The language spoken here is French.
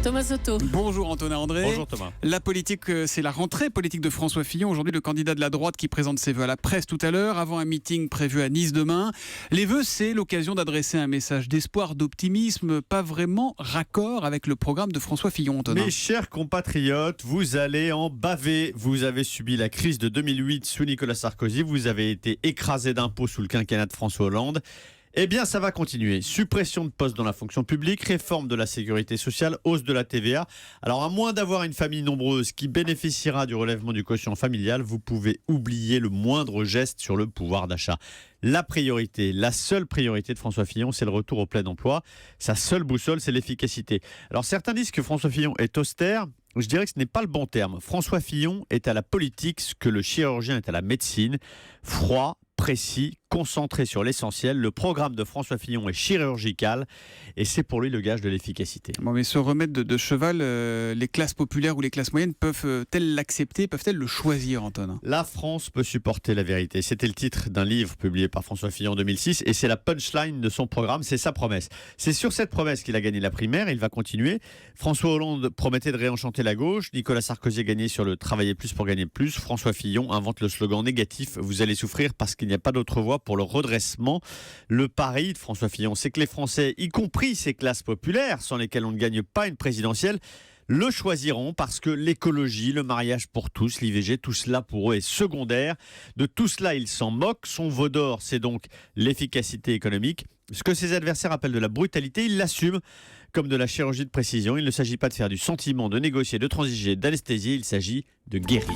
Thomas Soto. Bonjour Antonin André. Bonjour Thomas. La politique, c'est la rentrée politique de François Fillon. Aujourd'hui, le candidat de la droite qui présente ses vœux à la presse tout à l'heure, avant un meeting prévu à Nice demain. Les vœux, c'est l'occasion d'adresser un message d'espoir, d'optimisme, pas vraiment raccord avec le programme de François Fillon, Antonin. Mes chers compatriotes, vous allez en baver. Vous avez subi la crise de 2008 sous Nicolas Sarkozy. Vous avez été écrasé d'impôts sous le quinquennat de François Hollande. Eh bien, ça va continuer. Suppression de postes dans la fonction publique, réforme de la sécurité sociale, hausse de la TVA. Alors, à moins d'avoir une famille nombreuse qui bénéficiera du relèvement du quotient familial, vous pouvez oublier le moindre geste sur le pouvoir d'achat. La priorité, la seule priorité de François Fillon, c'est le retour au plein emploi. Sa seule boussole, c'est l'efficacité. Alors, certains disent que François Fillon est austère. Je dirais que ce n'est pas le bon terme. François Fillon est à la politique ce que le chirurgien est à la médecine. Froid, précis, concentré sur l'essentiel. Le programme de François Fillon est chirurgical et c'est pour lui le gage de l'efficacité. Bon, mais ce remède de cheval, les classes populaires ou les classes moyennes peuvent-elles l'accepter, peuvent-elles le choisir, Antonin ? La France peut supporter la vérité. C'était le titre d'un livre publié par François Fillon en 2006 et c'est la punchline de son programme, c'est sa promesse. C'est sur cette promesse qu'il a gagné la primaire, il va continuer. François Hollande promettait de réenchanter la gauche, Nicolas Sarkozy a gagné sur le travailler plus pour gagner plus, François Fillon invente le slogan négatif, vous allez souffrir parce qu'il n'y a pas d'autre voie pour le redressement. Le pari de François Fillon, c'est que les Français, y compris ces classes populaires sans lesquelles on ne gagne pas une présidentielle, le choisiront parce que l'écologie, le mariage pour tous, l'IVG, tout cela pour eux est secondaire. De tout cela, ils s'en moquent. Son veau d'or, c'est donc l'efficacité économique. Ce que ses adversaires appellent de la brutalité, ils l'assument comme de la chirurgie de précision. Il ne s'agit pas de faire du sentiment, de négocier, de transiger, d'anesthésier, il s'agit de guérir.